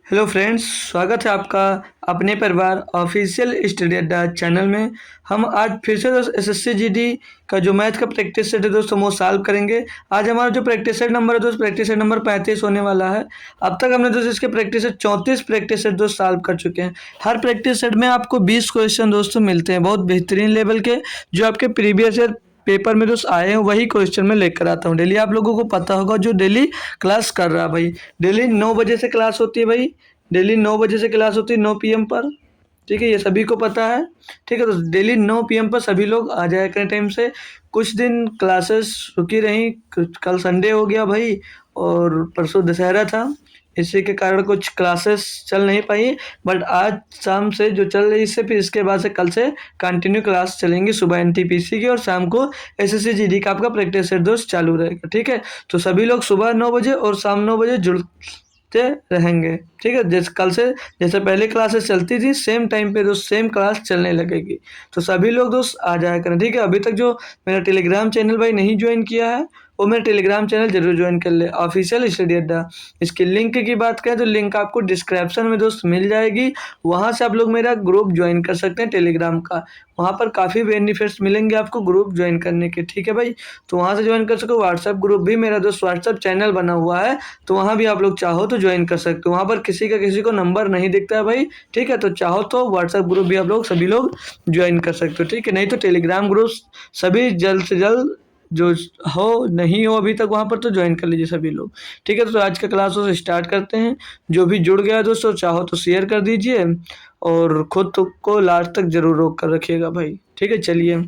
Hello friends, स्वागत है आपका अपने परिवार ऑफिशियल स्टडी अड्डा चैनल में। हम आज फिर से दोस्त एसएससी जीडी का जो मैथ का प्रैक्टिस सेट है दोस्तों वो सॉल्व करेंगे। आज हमारा जो प्रैक्टिस सेट नंबर है दोस्त प्रैक्टिस सेट नंबर 35 होने वाला है। अब तक हमने दोस्त इसके प्रैक्टिस सेट 34 प्रैक्टिस सेट दोस्त सॉल्व कर चुके हैं। हर प्रैक्टिस सेट में आपको 20 क्वेश्चन दोस्तों मिलते हैं, बहुत बेहतरीन लेवल के, जो आपके प्रीवियस ईयर पेपर में दोस्त आए हैं वही क्वेश्चन मैं लेकर आता हूँ डेली। आप लोगों को पता होगा जो डेली क्लास कर रहा है भाई, डेली 9 बजे से क्लास होती है भाई, डेली 9 बजे से क्लास होती है 9 पीएम पर। ठीक है, ये सभी को पता है। ठीक है, तो डेली 9 पीएम पर सभी लोग आ जाया करें टाइम से। कुछ दिन क्लासेस रुकी रहीं, कल संडे हो गया भाई और परसों दशहरा था, इसी के कारण कुछ क्लासेस चल नहीं पाई। बट आज शाम से जो चल रही इससे फिर इसके बाद से कल से कंटिन्यू क्लास चलेंगी, सुबह एनटीपीसी की और शाम को एसएससी जीडी का आपका प्रैक्टिस सेट दोस्त चालू रहेगा। ठीक है, तो सभी लोग सुबह 9 बजे और शाम 9 बजे जुड़ते रहेंगे। ठीक है, जैसे कल से जैसे पहले क्लासेस चलती थी सेम टाइम पे दोस्त सेम क्लास चलने लगेगी, तो सभी लोग दोस्त आ जाया करें। ठीक है, अभी तक जो मेरा टेलीग्राम चैनल भाई नहीं ज्वाइन किया है वो मेरा टेलीग्राम चैनल जरूर ज्वाइन कर ले, ऑफिशियल स्टडी अड्डा। इसकी लिंक की बात करें तो लिंक आपको डिस्क्रिप्शन में दोस्त मिल जाएगी, वहाँ से आप लोग मेरा ग्रुप ज्वाइन कर सकते हैं टेलीग्राम का। वहाँ पर काफ़ी बेनिफिट्स मिलेंगे आपको ग्रुप ज्वाइन करने के। ठीक है भाई, तो वहाँ से ज्वाइन कर सको। व्हाट्सएप ग्रुप भी मेरा दोस्त व्हाट्सएप चैनल बना हुआ है, तो वहाँ भी आप लोग चाहो तो ज्वाइन कर सकते हो। वहाँ पर किसी को नंबर नहीं दिखता है भाई। ठीक है, तो चाहो तो व्हाट्सएप ग्रुप भी आप लोग सभी लोग ज्वाइन कर सकते हो। ठीक है, नहीं तो टेलीग्राम ग्रुप सभी जल्द से जल्द जो हो नहीं हो अभी तक वहाँ पर तो ज्वाइन कर लीजिए सभी लोग। ठीक है, तो आज का क्लास से स्टार्ट करते हैं। जो भी जुड़ गया दोस्तों चाहो तो शेयर कर दीजिए और खुद को लास्ट तक जरूर रोक कर रखिएगा भाई। ठीक है, चलिए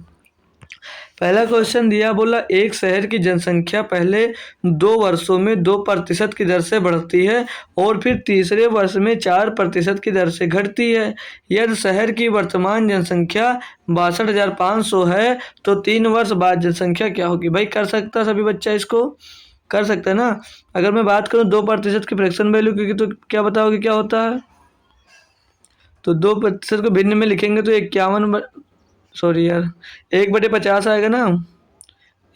पहला क्वेश्चन दिया, बोला एक शहर की जनसंख्या पहले 2 वर्षों में 2% की दर से बढ़ती है और फिर तीसरे वर्ष में 4% की दर से घटती है। यदि शहर की वर्तमान जनसंख्या 62,500 है तो 3 वर्ष बाद जनसंख्या क्या होगी। भाई कर सकता सभी बच्चा, इसको कर सकता है ना। अगर मैं बात करूँ 2% की फ्रैक्शन वैल्यू की, तो क्या बताओगे क्या होता है। तो 2% को भिन्न में लिखेंगे तो 51, सॉरी यार, 1/50 आएगा ना,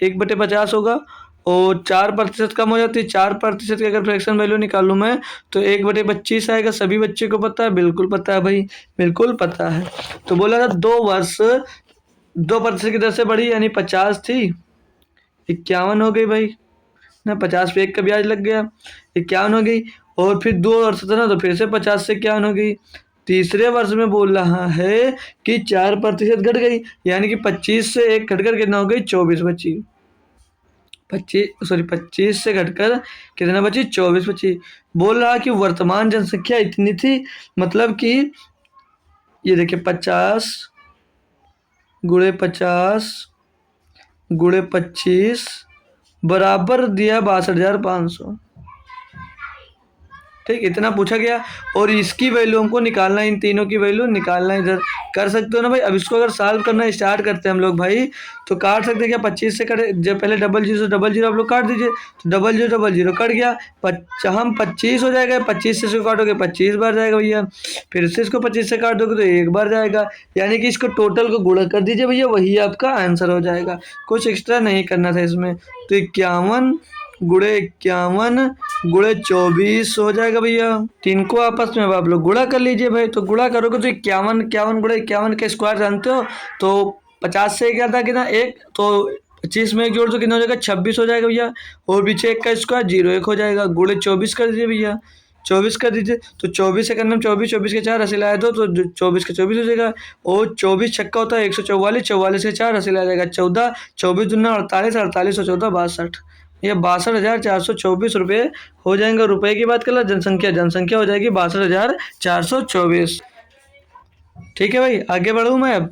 1/50 होगा। और 4% कम हो जाती है, 4% की अगर फ्रैक्शन वैल्यू निकालूं मैं तो 1/25 आएगा। सभी बच्चे को पता है, बिल्कुल पता है भाई, बिल्कुल पता है। तो बोला था 2 वर्ष 2% की दर से बढ़ी, यानी 50 थी 51 हो गई भाई ना, 50 पे 1 का ब्याज लग गया, 51 हो गई। और फिर 2 वर्ष था ना तो फिर से 50 से 51 हो गई। तीसरे वर्ष में बोल रहा है कि 4% घट गई, यानी कि 25 से 1 घटकर कितना हो गई, 24 बची। 25 से घटकर कितना बची, 24 बची। बोल रहा कि वर्तमान जनसंख्या इतनी थी, मतलब कि ये देखिए 50 गुणे 50 गुणे 25 बराबर दिया 62,500। ठीक, इतना पूछा गया और इसकी वैल्यू हमको निकालना है, इन तीनों की वैल्यू निकालना है। इधर कर सकते हो ना भाई। अब इसको अगर सॉल्व करना स्टार्ट करते हैं हम लोग भाई, तो काट सकते हैं क्या, 25 से कटे, जब पहले 00 आप लोग काट दीजिए, तो 00 कट गया, हम 25 हो जाएगा, 25 से इसको काटोगे 25 बार जाएगा भैया, फिर से इसको 25 से काट दोगे तो 1 बार जाएगा, यानी कि इसको टोटल को गुणा कर दीजिए भैया, वही आपका आंसर हो जाएगा। कुछ एक्स्ट्रा नहीं करना था इसमें। तो 51 गुणे 51 गुणे 24 हो जाएगा भैया। तीन को आपस में अब आप लोग गुणा कर लीजिए भाई। तो गुणा करोगे तो 51 गुणे 51 का स्क्वायर जानते हो, तो 50 से क्या था कितना, 1, तो 25 में 1 जोड़ दो कितना हो जाएगा, 26 हो जाएगा भैया। और पीछे 1 का स्क्वायर 0 1 हो जाएगा, गुणे 24 कर दीजिए भैया, 24 कर दीजिए। तो 24 से करना 24 के 4 हासिल आए दो तो 24 के 24 हो जाएगा। और 24 छक्का होता है 144, 44 के 4 हासिल आ जाएगा 14, 24 दूना 48, 48 और 14 62। ये 62,424 रुपये हो जाएंगे। रुपए की बात कर लो, जनसंख्या हो जाएगी 62,424। ठीक है भाई, आगे बढ़ूँ मैं अब,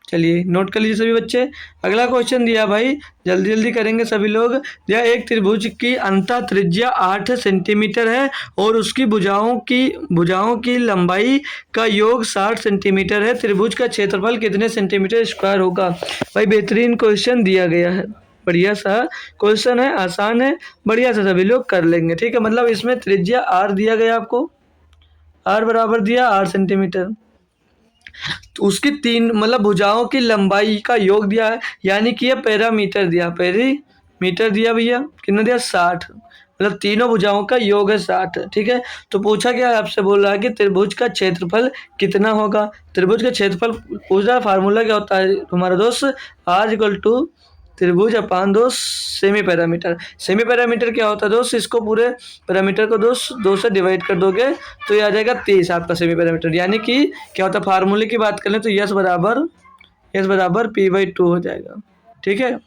चलिए नोट कर लीजिए सभी बच्चे। अगला क्वेश्चन दिया भाई, जल्दी जल्दी करेंगे सभी लोग। दिया एक त्रिभुज की अंतः त्रिज्या 8 सेंटीमीटर है और उसकी भुजाओं की लंबाई का योग 60 सेंटीमीटर है। त्रिभुज का क्षेत्रफल कितने सेंटीमीटर स्क्वायर होगा। भाई बेहतरीन क्वेश्चन दिया गया है, बढ़िया सा क्वेश्चन है, आसान है, बढ़िया सा सभी लोग कर लेंगे। ठीक है, मतलब इसमें त्रिज्या r दिया गया आपको, r बराबर दिया 8 सेंटीमीटर, तो उसकी 3 मतलब भुजाओं की लंबाई का योग दिया है, यानी कि ये पैरामीटर दिया, पेरीमीटर दिया भैया, कितना दिया 60, मतलब तीनों भुजाओं का योग है 60। ठीक है, तो पूछा गया आपसे, बोल रहा है कि त्रिभुज का क्षेत्रफल कितना होगा। त्रिभुज का क्षेत्रफल पूछ रहा है, फार्मूला क्या होता है तुम्हारा दोस्त, आर इक्वल टू त्रिभुज अपान दोस्त सेमी पैरामीटर। सेमी पैरामीटर क्या होता है दोस्त, इसको पूरे पैरामीटर को दोस्त 2 से डिवाइड कर दोगे तो ये आ जाएगा 30 आपका सेमी पैरामीटर। यानी कि क्या होता है, फार्मूले की बात करें तो यस बराबर p/2 हो जाएगा। ठीक है,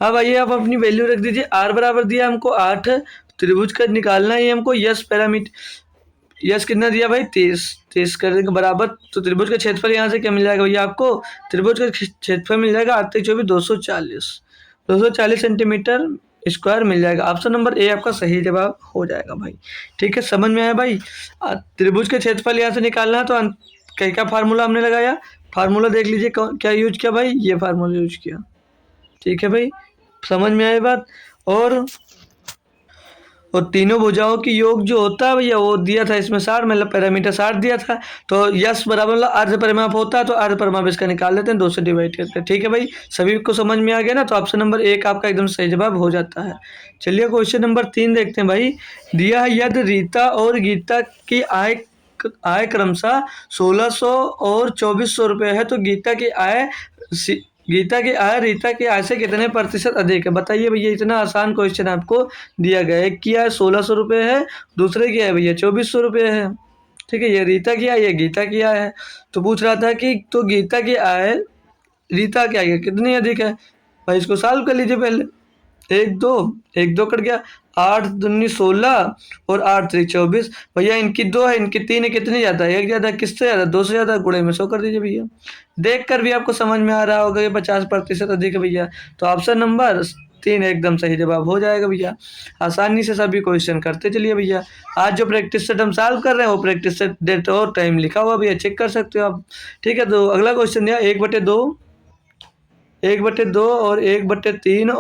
अब आइए आप अपनी वैल्यू रख दीजिए। आर बराबर दिया हमको 8, त्रिभुज का निकालना है हमको। यस पैरामीटर, यस कितना दिया भाई 30 करने के बराबर। तो त्रिभुज का क्षेत्रफल यहाँ से क्या मिल जाएगा भैया आपको, त्रिभुज का क्षेत्रफल मिल जाएगा 8 × 24 240 सेंटीमीटर स्क्वायर मिल जाएगा। ऑप्शन नंबर ए आपका सही जवाब हो जाएगा भाई। ठीक है, समझ में आया भाई। त्रिभुज के क्षेत्रफल यहाँ से निकालना है तो क्या क्या फार्मूला हमने लगाया, फार्मूला देख लीजिए क्या यूज किया भाई, ये फार्मूला यूज किया। ठीक है भाई, समझ में आई बात। और तीनों भुजाओं की योग जो होता है भैया वो दिया था इसमें 60, मतलब पैरामीटर 60 दिया था। तो यस बराबर मतलब अर्ध परिमाप होता है तो अर्ध परिमाप इसका निकाल लेते हैं, 2 से डिवाइड करते हैं। ठीक है भाई, सभी को समझ में आ गया ना। तो ऑप्शन नंबर 1 आपका एकदम सही जवाब हो जाता है। चलिए क्वेश्चन नंबर 3 देखते हैं भाई। दिया है यदि रीता और गीता की आय क्रमशः 1600 और 2400 रुपये है, तो गीता की आय रीता की आय से कितने प्रतिशत अधिक है। बताइए भैया, इतना आसान क्वेश्चन आपको दिया गया है। एक की आय 1600 रुपये है, दूसरे की आय भैया 2400 रुपये है। ठीक है, ये रीता की आय, ये गीता की आय है। तो पूछ रहा था कि तो गीता की आय रीता की आय कितनी अधिक है। भाई इसको सॉल्व कर लीजिए पहले। 1 2 कट गया, 8 दूनी 16 और 8 3 24। भैया इनकी 2 है, इनकी 3 है, कितनी ज़्यादा है, 1 ज़्यादा, किससे ज़्यादा, 2 से ज़्यादा, गुणे में 100 कर दीजिए भैया। देख कर भी आपको समझ में आ रहा होगा ये 50% अधिक है भैया। तो ऑप्शन नंबर 3 एकदम सही जवाब हो जाएगा भैया। आसानी से सभी क्वेश्चन करते चलिए भैया। आज जो प्रैक्टिस सेट हम सॉल्व कर रहे हैं वो प्रैक्टिस सेट डेट और टाइम लिखा हुआ भैया, चेक कर सकते हो आप। ठीक है, तो अगला क्वेश्चन दिया 1/2 और 1/3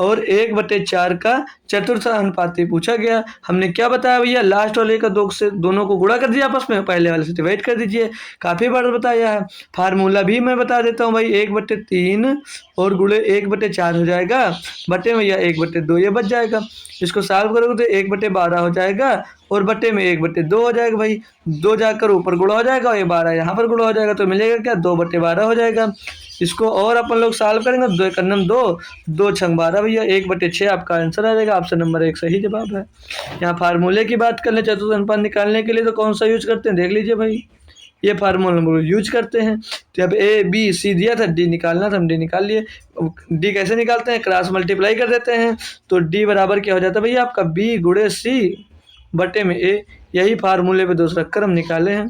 और 1/4 का चतुर्थ अनुपाती पूछा गया। हमने क्या बताया भैया, लास्ट वाले का 2 से दोनों को गुणा कर दिया आपस में, पहले वाले से डिवाइड कर दीजिए। काफ़ी बार बताया है। फार्मूला भी मैं बता देता हूँ भाई, 1/3 और गुणे 1/4 हो जाएगा, बटे भैया 1/2 ये बच जाएगा। इसको सॉल्व करोगे तो 1/12 हो जाएगा और बटे में 1/2 हो जाएगा भाई। 2 जाकर ऊपर गुणा हो जाएगा और ये 12 यहाँ पर गुणा हो जाएगा, तो मिलेगा क्या 2/12 हो जाएगा। इसको और अपन लोग सॉल्व करेंगे, 2 × 2 2 × 12 भैया 1/6 आपका आंसर आ जाएगा। ऑप्शन नंबर 1 सही जवाब है। यहाँ फार्मूले की बात कर ले चतुर्थ अनुपात निकालने के लिए तो कौन सा यूज करते हैं देख लीजिए भाई, ये फार्मूला नंबर यूज करते हैं। तो अब ए बी सी दिया था, डी निकालना था, हम डी निकाल लिए। डी कैसे निकालते हैं, क्रॉस मल्टीप्लाई कर देते हैं। तो डी बराबर क्या हो जाता है भैया आपका, बी गुणे सी बटे में ए। यही फार्मूले पे दोस्त रखकर हम निकाले हैं।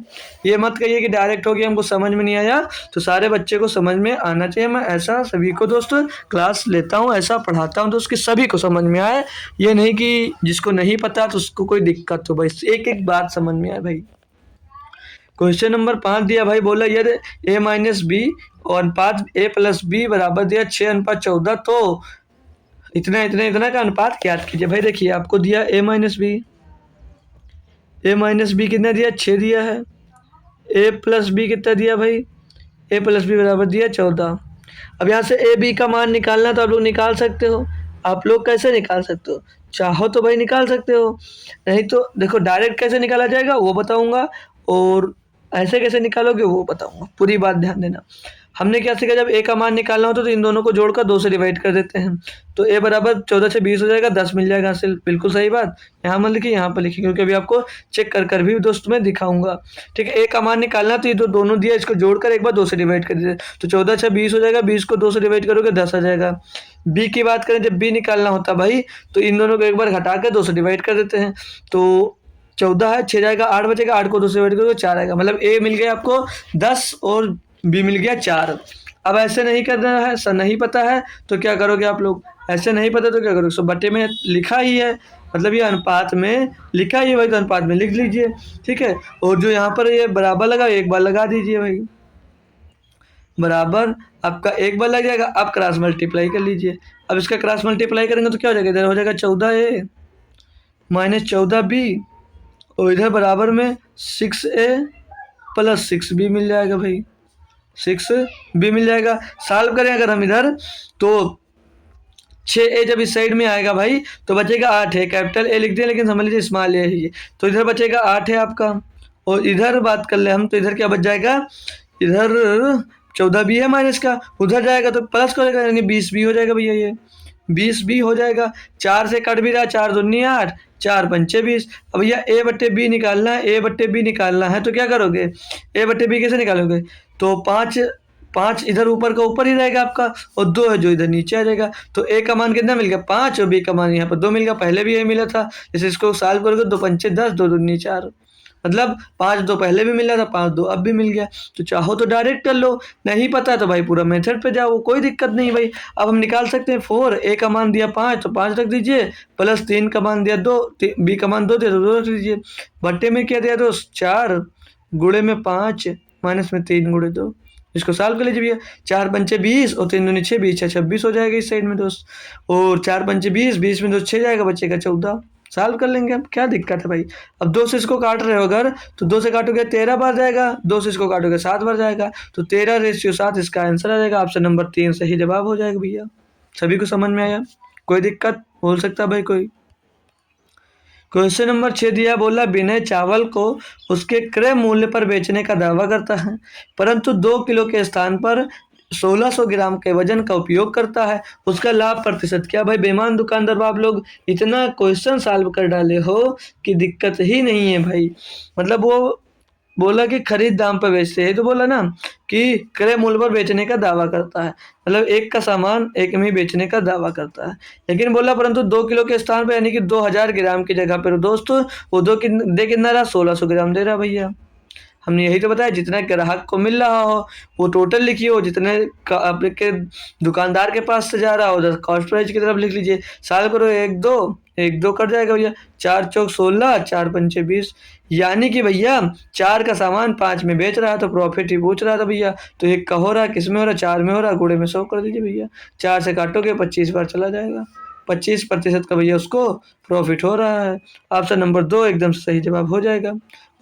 ये मत कहिए कि डायरेक्ट हो गया हमको समझ में नहीं आया, तो सारे बच्चे को समझ में आना चाहिए। मैं ऐसा सभी को दोस्त क्लास लेता हूँ, ऐसा पढ़ाता हूँ दोस्त कि सभी को समझ में आए। ये नहीं कि जिसको नहीं पता तो उसको कोई दिक्कत हो भाई, एक एक बात समझ में आए भाई। क्वेश्चन नंबर 5 दिया भाई, बोला यदि a-b और अनुपात a+b बराबर दिया 6:14, तो इतना का अनुपात ज्ञात कीजिए। भाई देखिए आपको दिया a-b कितना दिया, 6 दिया है। a+b कितना दिया भाई, a+b बराबर दिया 14। अब यहाँ से a b का मान निकालना तो आप लोग निकाल सकते हो। आप लोग कैसे निकाल सकते हो, चाहो तो भाई निकाल सकते हो, नहीं तो देखो डायरेक्ट कैसे निकाला जाएगा वो बताऊंगा, और ऐसे कैसे निकालोगे वो बताऊंगा। पूरी बात ध्यान देना। हमने क्या सीखा, जब ए का मान निकालना होता तो इन दोनों को जोड़कर 2 से डिवाइड कर देते हैं। तो ए बराबर 14 से 20 हो जाएगा, 10 मिल जाएगा हासिल। बिल्कुल सही बात, यहाँ मत लिखिए यहाँ पर लिखिए, क्योंकि अभी आपको चेक कर भी दोस्त मैं दिखाऊंगा। ठीक है, ए का मान निकालना तो ये दोनों दिया, इसको जोड़कर एक बार 2 से डिवाइड कर दीजिए। तो 14 से 20 हो जाएगा, 20 को 2 से डिवाइड करोगे 10 आ जाएगा। बी की बात करें, जब बी निकालना होता भाई तो इन दोनों को एक बार घटा कर 2 से डिवाइड कर देते हैं। तो 14 है, 6 जाएगा, 8 बचेगा, 8 को 2 से डिवाइड करोगे 4 आएगा। मतलब ए मिल गया आपको 10 और बी मिल गया 4। अब ऐसे नहीं करना है, सर नहीं पता है तो क्या करोगे आप लोग, ऐसे नहीं पता तो क्या करोगे, सो बटे में लिखा ही है, मतलब ये अनुपात में लिखा ही है भाई, तो अनुपात में लिख लीजिए। ठीक है, और जो यहाँ पर ये बराबर लगा एक बार लगा दीजिए भाई, बराबर आपका एक बार लग जाएगा। आप क्रॉस मल्टीप्लाई कर लीजिए। अब इसका क्रॉस मल्टीप्लाई करेंगे तो क्या हो जाएगा, इधर हो जाएगा 14a माइनस 14b और इधर बराबर में 6a प्लस 6b मिल जाएगा भाई, 6b मिल जाएगा। सॉल्व करें अगर हम इधर तो 6A जब इस साइड में आएगा भाई तो बचेगा 8 है। कैपिटल ए लिख दिया लेकिन समझ लीजिए स्मॉल ए है ये, तो इधर बचेगा 8 है आपका। और इधर बात कर ले हम तो इधर क्या बच जाएगा, इधर 14 भी है माइनस का, उधर जाएगा तो प्लस का हो जाएगा, यानी 20 भी हो जाएगा भैया, ये 20 भी हो जाएगा। 4 से कट भी रहा, 4 दूनी 8, 4 पंचे 20। अब भैया ए बट्टे बी निकालना है, ए बट्टे बी निकालना है तो क्या करोगे, ए बट्टे बी कैसे निकालोगे, तो 5 5 इधर ऊपर का ऊपर ही रहेगा आपका, और 2 है जो इधर नीचे आ जाएगा। तो ए का मान कितना मिल गया 5 और बी का मान यहाँ पर 2 मिल गया, पहले भी यही मिला था। जैसे इसको सॉल्व करोगे 2 पंचे 10, 2 दूनी 4, मतलब 5 2 पहले भी मिला था, 5 2 अब भी मिल गया। तो चाहो तो डायरेक्ट कर लो, नहीं पता तो भाई पूरा मेथड पे जाओ, कोई दिक्कत नहीं भाई। अब हम निकाल सकते हैं 4, ए का मान दिया 5 तो 5 रख दीजिए, प्लस 3 का मान दिया 2, बी का मान 2 दिया तो 2 रख दीजिए। बट्टे में क्या दिया दोस्त 4, गुणे में 5, माइनस में 3 गुणे 2। इसको सॉल्व कर लीजिए भैया, 4 पंचे 20 और 3 दूनी 6, 20 26 हो जाएगा इस साइड में दोस्त, और 4 पंचे 20, 20 में दोस्त 6 जाएगा, बचेगा 14। सॉल्व कर लेंगे, अब क्या दिक्कत है भाई। अब 2 से इसको काट रहे हो अगर, तो 2 से काटोगे 13 बार जाएगा, 2 से इसको काटोगे 7 बार जाएगा, तो 13:7 इसका आंसर आ जाएगा। ऑप्शन नंबर 3 सही जवाब हो जाएगा भैया। सभी को समझ में आया, कोई दिक्कत बोल सकता है भाई कोई। क्वेश्चन नंबर 6 दिया, बोला विनय चावल को उसके क्रय मूल्य पर बेचने का दावा करता है, परंतु 2 किलो के स्थान पर 1600 ग्राम के वजन का उपयोग करता है, उसका लाभ प्रतिशत क्या। भाई बेईमान दुकानदार आप लोग इतना क्वेश्चन सॉल्व कर डाले हो कि दिक्कत ही नहीं है भाई। मतलब वो बोला कि खरीद दाम पर बेचते हैं, तो बोला ना कि क्रय मूल्य पर बेचने का दावा करता है, मतलब एक का सामान एक में ही बेचने का दावा करता है। लेकिन बोला परंतु 2 किलो के स्थान पर, यानी कि 2000 ग्राम की जगह पर दोस्तों वो दे कितना रहा 1600 ग्राम दे रहा भैया। हमने यही तो बताया, जितना ग्राहक को मिल रहा हो वो टोटल लिखिए, और जितने आपके दुकानदार के पास से जा रहा हो उधर कॉस्ट प्राइस की तरफ लिख लीजिए। साल करो 1 2 कट जाएगा भैया, 4 चौक 16, 4 पंचे 20, यानी कि भैया 4 का सामान 5 में बेच रहा है तो प्रॉफिट ही पूछ रहा था भैया। तो 1 का हो रहा है, किस में हो रहा है 4 में हो रहा है, गुणे में 100 कर दीजिए भैया। 4 से काटोगे 25 बार चला जाएगा, 25% का भैया उसको प्रॉफिट हो रहा है। ऑप्शन नंबर 2 एकदम सही जवाब हो जाएगा।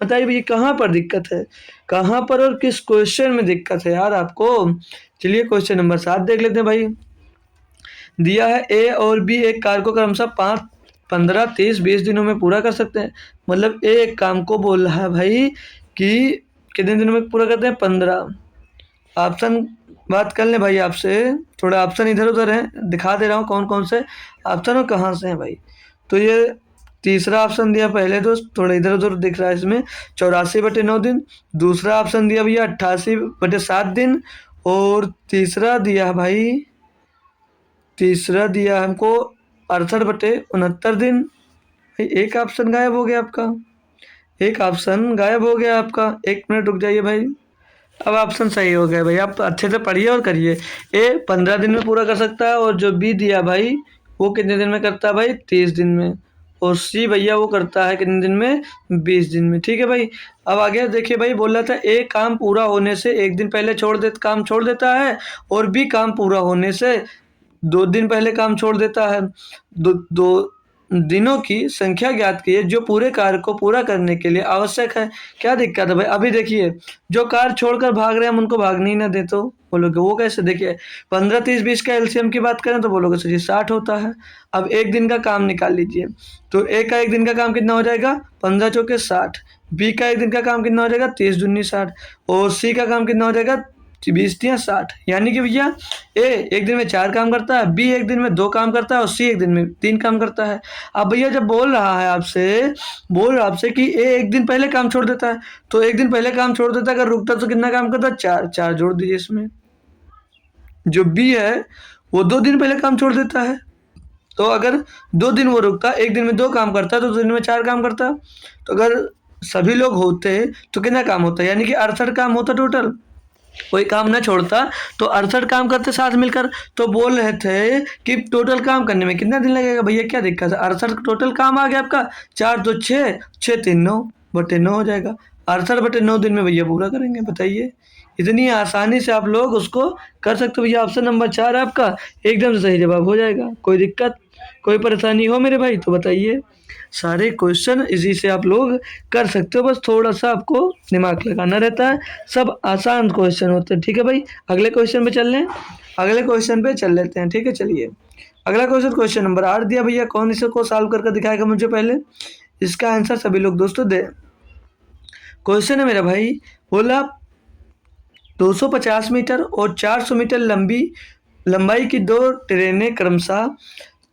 बताइए भैया कहाँ पर दिक्कत है, कहाँ पर और किस क्वेश्चन में दिक्कत है यार आपको। चलिए क्वेश्चन नंबर 7 देख लेते हैं भाई। दिया है ए और बी एक कार्य को क्रमशः 5 15 30 20 दिनों में पूरा कर सकते हैं। मतलब ए एक काम को बोल रहा है भाई कि कितने दिनों में पूरा करते हैं 15। ऑप्शन बात कर लें भाई आपसे, थोड़ा ऑप्शन इधर उधर है, दिखा दे रहा हूँ कौन कौन से ऑप्शन और कहाँ से हैं भाई। तो ये तीसरा ऑप्शन दिया पहले दोस्त, थोड़ा इधर उधर दिख रहा है इसमें, 84/9 दिन। दूसरा ऑप्शन दिया भैया 88/7 दिन। और तीसरा दिया भाई, तीसरा दिया हमको 68/69 दिन। भाई एक ऑप्शन गायब हो गया आपका, एक ऑप्शन गायब हो गया आपका। 1 मिनट रुक जाइए भाई, अब ऑप्शन सही हो गया भाई। आप अच्छे से पढ़िए और करिए। ए 15 दिन में पूरा कर सकता है, और जो बी दिया भाई वो कितने दिन में करता है भाई 30 दिन में। और सी भैया वो करता है कितने दिन में 20 दिन में। ठीक है भाई, अब आगे देखिए भाई, बोल रहा था ए काम पूरा होने से 1 दिन पहले काम छोड़ देता है, और बी काम पूरा होने से 2 दिन पहले काम छोड़ देता है। दो दिनों की संख्या ज्ञात कीजिए जो पूरे कार्य को पूरा करने के लिए आवश्यक है। क्या दिक्कत है भाई, अभी देखिए जो कार्य छोड़कर भाग रहे हैं हम उनको भागने ही ना दे तो बोलोगे वो कैसे। देखिए 15 30 20 का एलसीएम की बात करें तो बोलोगे सर 60 होता है। अब 1 दिन का काम निकाल लीजिए, तो ए का 1 दिन का काम कितना हो जाएगा 15 चौके 60, बी का 1 दिन का काम कितना हो जाएगा 30 दूनी 60, और सी का काम कितना हो जाएगा 20 तिया 60। यानी कि भैया ए 1 दिन में 4 काम करता है, बी 1 दिन में 2 काम करता है, और सी 1 दिन में 3 काम करता है। अब भैया जब बोल रहा है आपसे कि ए 1 दिन पहले काम छोड़ देता है, तो 1 दिन पहले काम छोड़ देता है, अगर रुकता तो कितना काम करता है 4, 4 जोड़ दीजिए इसमें। जो बी है वो 2 दिन पहले काम छोड़ देता है, तो अगर 2 दिन वो रुकता, 1 दिन में 2 काम करता तो 2 दिन में 4 काम करता। तो अगर सभी लोग होते तो कितना काम होता, यानी कि 68 काम होता टोटल। कोई काम ना छोड़ता तो 68 काम करते साथ मिलकर। तो बोल रहे थे कि टोटल काम करने में कितना दिन लगेगा भैया, क्या दिक्कत है। 68 टोटल काम आ गया आपका, 4 2 6, 6 3 9/9 हो जाएगा। 68/9 दिन में भैया पूरा करेंगे। बताइए इतनी आसानी से आप लोग उसको कर सकते हो भैया। ऑप्शन नंबर 4 आपका एकदम से सही जवाब हो जाएगा। कोई दिक्कत कोई परेशानी हो मेरे भाई तो बताइए। सारे क्वेश्चन इसी से आप लोग कर सकते हो, बस थोड़ा सा आपको दिमाग लगाना रहता है। सब आसान क्वेश्चन होते हैं। ठीक है भाई, अगले क्वेश्चन पे चल लें, अगले क्वेश्चन पे चल लेते हैं। ठीक है चलिए, अगला क्वेश्चन नंबर 8 दिया भैया, कौन इसको सॉल्व करके दिखाएगा मुझे पहले? इसका आंसर सभी लोग दोस्तों दे। क्वेश्चन है मेरा भाई, बोला 250 मीटर और 400 मीटर लंबाई की दो ट्रेनें क्रमशः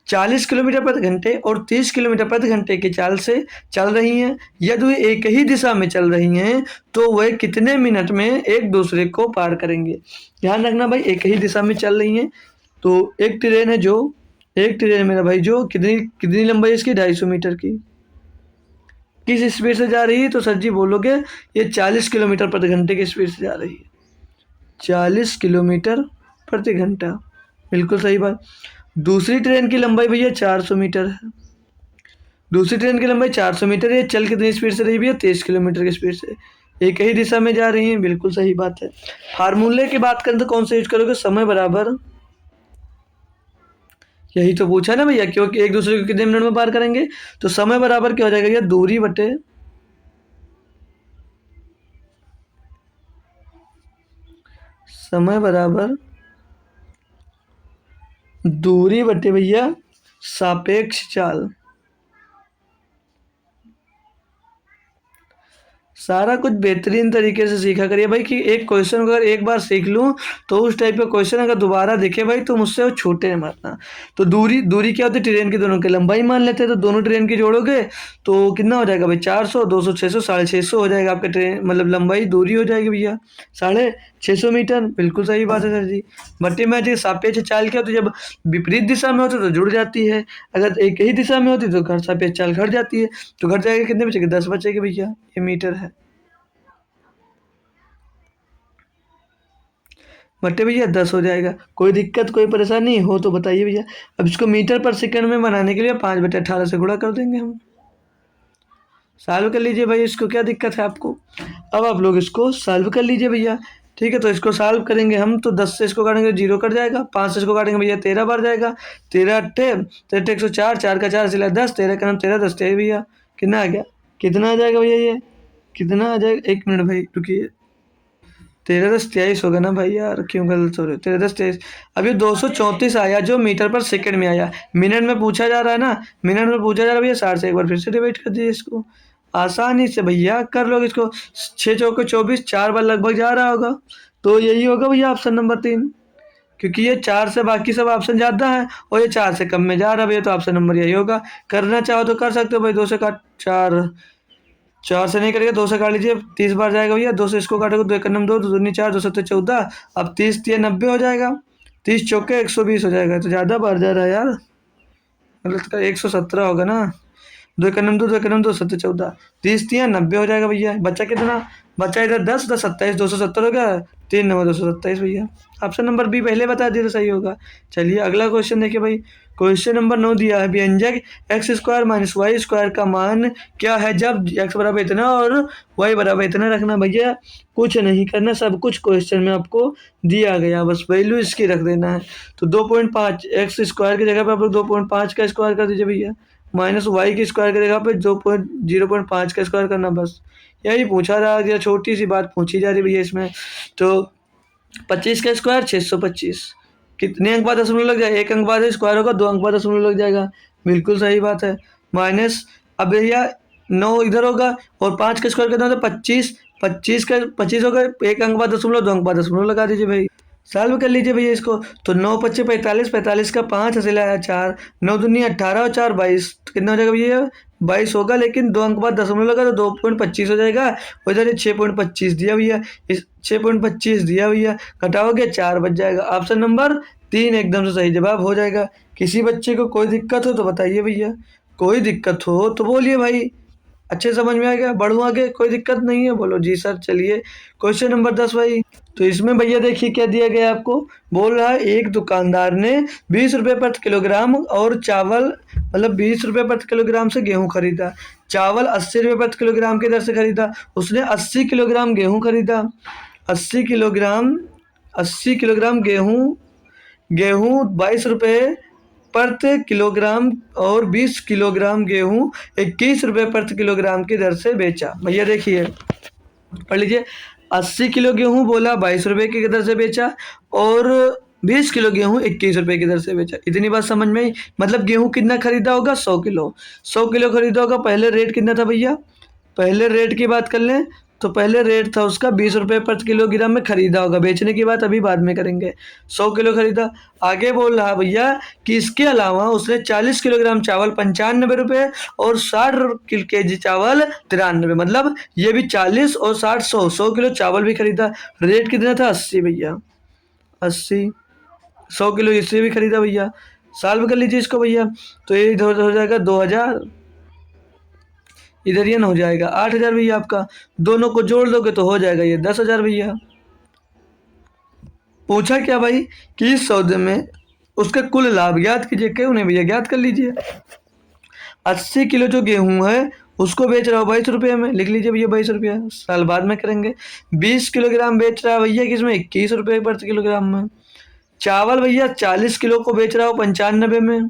40 किलोमीटर प्रति घंटे और 30 किलोमीटर प्रति घंटे की चाल से चल रही हैं। यदि वे एक ही दिशा में चल रही हैं तो वह कितने मिनट में एक दूसरे को पार करेंगे? ध्यान रखना भाई, एक ही दिशा में चल रही हैं तो एक ट्रेन है मेरा भाई, जो कितनी कितनी लंबाई है इसकी? 250 मीटर की। किस स्पीड से जा रही है? तो सर जी बोलोगे ये 40 किलोमीटर प्रति घंटे की स्पीड से जा रही है। 40 किलोमीटर प्रति घंटा, बिल्कुल सही बात। दूसरी ट्रेन की लंबाई भैया 400 मीटर है। दूसरी ट्रेन की लंबाई 400 मीटर है। चल कितनी स्पीड से रही भैया? 30 किलोमीटर की स्पीड से। एक ही दिशा में जा रही हैं, बिल्कुल सही बात है। फार्मूले की बात करें तो कौन सा यूज करोगे? समय बराबर, यही तो पूछा ना भैया, क्योंकि एक दूसरे को कितने मिनट में पार करेंगे, तो समय बराबर क्या हो जाएगा भैया? दूरी बटे समय बराबर दूरी बटे भैया सापेक्ष चाल। सारा कुछ बेहतरीन तरीके से सीखा करिए भाई, कि एक क्वेश्चन अगर एक बार सीख लूँ तो उस टाइप का क्वेश्चन अगर दोबारा दिखे भाई तो मुझसे वो छूटे मत। तो दूरी क्या होती है? ट्रेन की दोनों की लंबाई मान लेते हैं, तो दोनों ट्रेन की जोड़ोगे तो कितना हो जाएगा भाई? 400, 200, 600, 650 हो जाएगा आपका ट्रेन, मतलब लंबाई दूरी हो जाएगी भैया 650 मीटर। बिल्कुल सही बात है सर जी। बट्टी मैच सापेक्ष चाल क्या होती है? जब विपरीत दिशा में होती है तो जुड़ जाती है, अगर एक ही दिशा में होती तो घर सापेक्ष चाल घट जाती है। तो घट जाएगा, कितने बचेंगे? 10 बचेगी भैया, ये मीटर है। बट्टे भैया 10 हो जाएगा। कोई दिक्कत कोई परेशानी हो तो बताइए भैया। अब इसको मीटर पर सेकंड में बनाने के लिए 5/18 से गुणा कर देंगे हम। सॉल्व कर लीजिए भाई, इसको क्या दिक्कत है आपको? अब आप लोग इसको सॉल्व कर लीजिए भैया। ठीक है, तो इसको सॉल्व करेंगे हम तो 10 से इसको काटेंगे 0 कट जाएगा, 5 से इसको काटेंगे भैया 13 बार जाएगा। 13 अट्ठे 104, 4 का 4 सिला 10, 13 का नाम 13, 10 13 भैया कितना आ गया? कितना आ जाएगा भैया? ये कितना आ जाएगा? 1 मिनट भाई रुकिए। 13 10 23 होगा ना भाई, यार क्यों गलत हो रहे हो? 13 10 23। अब ये 234 आया जो मीटर पर सेकंड में आया, मिनट में पूछा जा रहा है ना, मिनट में पूछा जा रहा है भैया। 60 से एक बार फिर से डिवाइड कर दीजिए इसको, आसानी से भैया कर लोगे इसको। 6 चौके 24, 4 बार लगभग जा रहा होगा, तो यही होगा भैया ऑप्शन नंबर 3, क्योंकि ये 4 से बाकी सब ऑप्शन ज़्यादा है और ये 4 से कम में जा रहा है भैया, तो ऑप्शन नंबर यही होगा। करना चाहो तो कर सकते हो भाई। 2 से काट 4, 4 से नहीं करेगा, 2 से काट लीजिए, 30 बार जाएगा भैया। 2 से इसको काटोगे 2 एकम 2, 2 दूनी 4, 2 सत्ते 14। अब 30 3 90 हो जाएगा, 30 चौके 120 हो जाएगा, तो ज़्यादा बार जा रहा है यार, मतलब 117 होगा ना। 2 एकम 2, 2 एकम 2, 7 14, 30 3 90 हो जाएगा भैया। बच्चा कितना बच्चा? इधर 10 10 27, 270 हो गया, 3 9 227 भैया। ऑप्शन नंबर बी पहले बता दिए तो सही होगा। चलिए अगला क्वेश्चन देखिए भाई। क्वेश्चन नंबर 9 दिया है, व्यंजक x square minus y square का मान क्या है जब एक्स बराबर इतना और वाई बराबर इतना रखना? भैया कुछ नहीं करना, सब कुछ क्वेश्चन में आपको दिया गया, बस वैल्यू इसकी रख देना है। तो 2.5 एक्स स्क्वायर की जगह पर आप लोग 2.5 का स्क्वायर कर दीजिए भैया, माइनस वाई की स्क्वायर की जगह पे 0.5 का स्क्वायर करना, बस यही पूछा रहा है। छोटी सी बात पूछी जा रही भैया इसमें। तो 25 का स्क्वायर 625, कितने अंक बाद दशमलव लग जाएगा? 1 अंक बाद स्क्वायर होगा, 2 अंक बाद दशमलव लग जाएगा, बिल्कुल सही बात है। माइनस अब भैया 9 इधर होगा और 5 का स्क्वायर कितना होता है? 25, 25 का 25 होगा, 1 अंक बाद दशमलव, 2 अंक बाद दशमलव लगा दीजिए भाई, सॉल्व कर लीजिए भैया इसको। तो 9 25 45, 45 का 5 हसीला आया 4, 9 दूनी 18 और 4 22, तो कितना हो जाएगा भैया? 22 होगा, लेकिन 2 अंक बाद दशमलव लगा तो 2.25 हो जाएगा। उधर 6.25 दिया भैया, इस 6.25 दिया भैया, घटाओगे 4 बच जाएगा। ऑप्शन नंबर 3 एकदम से सही जवाब हो जाएगा। किसी बच्चे को कोई दिक्कत हो तो बताइए भैया, कोई दिक्कत हो तो बोलिए भाई। अच्छे समझ में आ गया? बढ़ूँ आगे? कोई दिक्कत नहीं है? बोलो जी सर। चलिए क्वेश्चन नंबर 10 भाई। तो इसमें भैया देखिए क्या दिया गया आपको। बोल रहा है एक दुकानदार ने 20 रुपये प्रति किलोग्राम और चावल, मतलब 20 रुपये प्रति किलोग्राम से गेहूं खरीदा। चावल 80 रुपये प्रति किलोग्राम की दर से खरीदा। उसने 80 किलोग्राम गेहूं खरीदा। 80 किलोग्राम गेहूं 22 रुपये प्रति किलोग्राम और 20 किलोग्राम गेहूं 21 रुपये प्रति किलोग्राम की दर से बेचा। भैया देखिए पढ़ लीजिए, 80 किलो गेहूं बोला 22 रुपये की दर से बेचा और 20 किलो गेहूँ 21 रुपये की दर से बेचा। इतनी बात समझ में आई। मतलब गेहूँ कितना खरीदा होगा? 100 किलो। 100 किलो खरीदा होगा। पहले रेट कितना था भैया? पहले रेट की बात कर लें तो पहले रेट था उसका 20 रुपये पर किलोग्राम में खरीदा होगा। बेचने की बात अभी बाद में करेंगे। 100 किलो खरीदा। आगे बोल रहा भैया कि इसके अलावा उसने 40 किलोग्राम चावल 95 रुपये और 60 केजी चावल 93। मतलब ये भी 40 और 60 100 किलो चावल भी खरीदा। रेट कितना था? 80 भैया, 80। 100 किलो इससे भी खरीदा भैया। सॉल्व कर लीजिए इसको भैया। तो ये इधर हो जाएगा 2000, इधर ये न हो जाएगा 8000 भैया आपका। दोनों को जोड़ दोगे तो हो जाएगा ये 10,000 भैया। पूछा क्या भाई कि इस सौदे में उसका कुल लाभ ज्ञात कीजिए। क्यों नहीं भैया, ज्ञात कर लीजिए। 80 किलो जो गेहूं है उसको बेच रहा हो 22 रुपये में, लिख लीजिए भैया 22 रुपया। साल बाद में करेंगे। 20 किलोग्राम बेच रहा है भैया किसमें? 21 रुपये प्रति किलोग्राम में। चावल भैया 40 किलो को बेच रहा हो 95 में।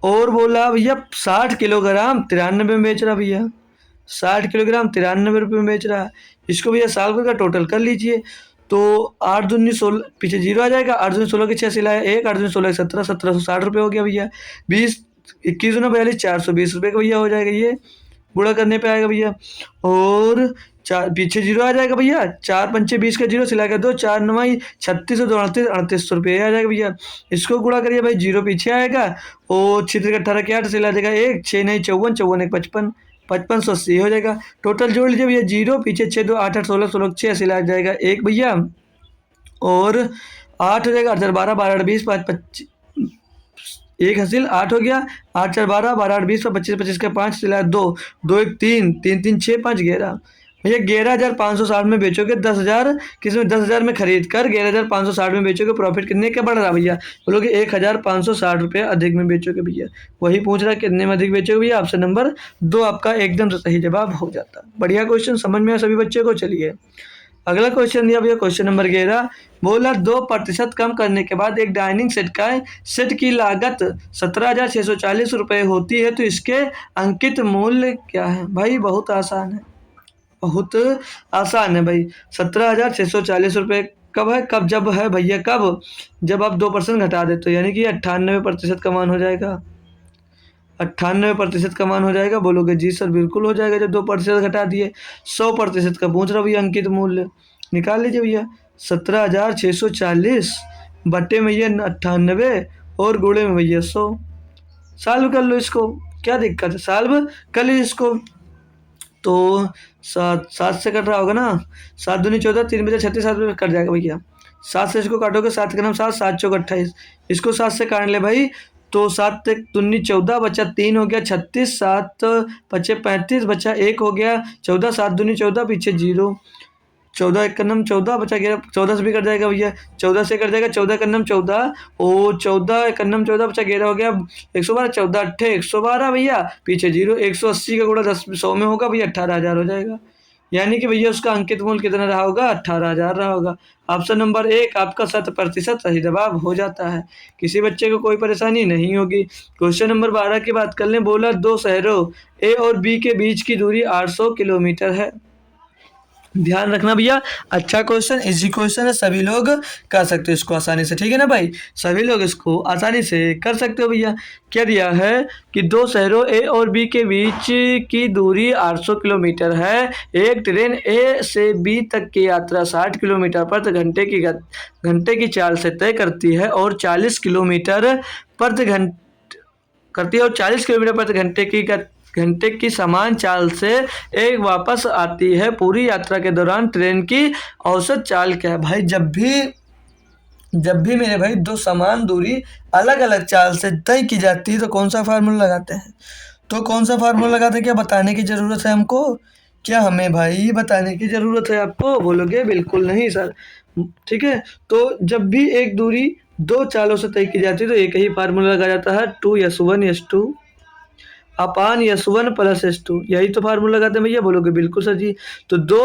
और बोला भैया 60 किलोग्राम 93 में बेच रहा भैया। 60 किलोग्राम 93 रुपये में बेच रहा है। इसको भैया साल का टोटल कर लीजिए। तो 8 दूनी 16, पीछे जीरो आ जाएगा। 8 दूनी 16 के 6 सिलाया 1, 8 दूनी 16 17, 1760 रुपये हो गया भैया। 20 21 दूना 42, 420 रुपये का भैया हो जाएगा ये। गुणा करने पे आएगा भैया। और चार पीछे जीरो आ जाएगा भैया। 4 पंचे 20 का जीरो सिला के 2, 4 9 36 और 2 38, 3800 रुपये आ जाएगा भैया। इसको गुणा करिए भाई, जीरो पीछे आएगा और 6 18 के 8 सिला देगा 1, 6 9 54, 54 1 55, 5580 हो जाएगा। टोटल जोड़ लीजिए भैया, जीरो पीछे 6 2 8 8 16 16 6 सिला जाएगा 1 भैया। और 8 हो जाएगा, 8 12 12 8 20 5 25, 1 हासिल 8 हो गया। 8 4 12 12 8 20 25 25 का 5 सिला 2 2 1 3 3 3 6 5 11 भैया। 11,560 में बेचोगे 10,000 किसमें? 10,000 में खरीद कर 11,560 में बेचोगे। प्रॉफिट कितने का बढ़ रहा भैया? बोलोगे 1,560 रुपये अधिक में बेचोगे भैया। वही पूछ रहा है कितने में अधिक बेचोगे भैया। ऑप्शन नंबर 2 आपका एकदम से सही जवाब हो जाता है। बढ़िया क्वेश्चन, समझ में आया सभी बच्चे को। चलिए अगला क्वेश्चन दिया भैया, क्वेश्चन नंबर 11। बोला 2% कम करने के बाद एक डाइनिंग सेट की लागत 17,640 रुपये होती है, तो इसके अंकित मूल्य क्या है? भाई बहुत आसान है, बहुत आसान है भाई। 17,640 रुपये कब है? कब जब है भैया? कब? जब आप 2% घटा देते हो, यानी कि 98% का मान हो जाएगा। 98% का मान हो जाएगा। बोलोगे जी सर बिल्कुल हो जाएगा जब 2% घटा दिए। 100% का पूछ रहा भैया अंकित मूल्य। निकाल लीजिए भैया। 17,640 बटे में भैया 98 और गुणे में भैया 100। सॉल्व कर लो इसको, क्या दिक्कत है? सॉल्व कर लीजिए इसको। तो 7 से कट रहा होगा ना। 7 दूनी 14, 3 बजे 36, 7 कट जाएगा भैया। 7 से इसको काटोगे, 7 के नाम 7, 7 चौक 28। इसको 7 से काट ले भाई। तो 7 दूनी 14 बचा 3 हो गया 36, 7 बचे 35 बचा 1 हो गया 14, 7 दूनी 14 पीछे जीरो। 14 एक कन्नम 14 बचा गया। 14 से भी कट जाएगा भैया। 14 से कट जाएगा। 14 कन्नम 14 और 14 कन्नम 14 बचा 11 हो गया 112। 14 अट्ठे 112 भैया, पीछे जीरो। 180 का गुणा 10 100 में होगा भैया, 18,000 हो जाएगा। यानी कि भैया उसका अंकित मूल्य कितना रहा होगा? 18,000 रहा होगा। ऑप्शन नंबर 1 आपका 100% सही जवाब हो जाता है। किसी बच्चे को कोई परेशानी नहीं होगी। क्वेश्चन नंबर 12 की बात कर लें। बोला 2 शहरों ए और बी के बीच की दूरी 800 किलोमीटर है। ध्यान रखना भैया, अच्छा क्वेश्चन, इजी क्वेश्चन है, सभी लोग कर सकते हो इसको आसानी से। ठीक है ना भाई, सभी लोग इसको आसानी से कर सकते हो भैया। क्या दिया है कि 2 शहरों ए और बी के बीच की दूरी 800 किलोमीटर है। एक ट्रेन ए से बी तक की यात्रा 60 किलोमीटर प्रति घंटे की चाल से तय करती है और 40 किलोमीटर प्रति घंटे करती है और 40 किलोमीटर प्रति घंटे की समान चाल से एक वापस आती है। पूरी यात्रा के दौरान ट्रेन की औसत चाल क्या है? भाई जब भी मेरे भाई 2 समान दूरी अलग अलग चाल से तय की जाती है तो कौन सा फार्मूला लगाते हैं? तो कौन सा फार्मूला लगाते हैं? क्या बताने की ज़रूरत है हमको? क्या हमें भाई बताने की ज़रूरत है आपको? बोलोगे बिल्कुल नहीं सर। ठीक है, तो जब भी एक दूरी 2 चालों से तय की जाती है तो एक ही फार्मूला लगाया जाता है, 2s1s2 अपान s1 प्लस s2। यही तो फार्मूला लगाते हैं भैया। बोलोगे बिल्कुल सर जी। तो 2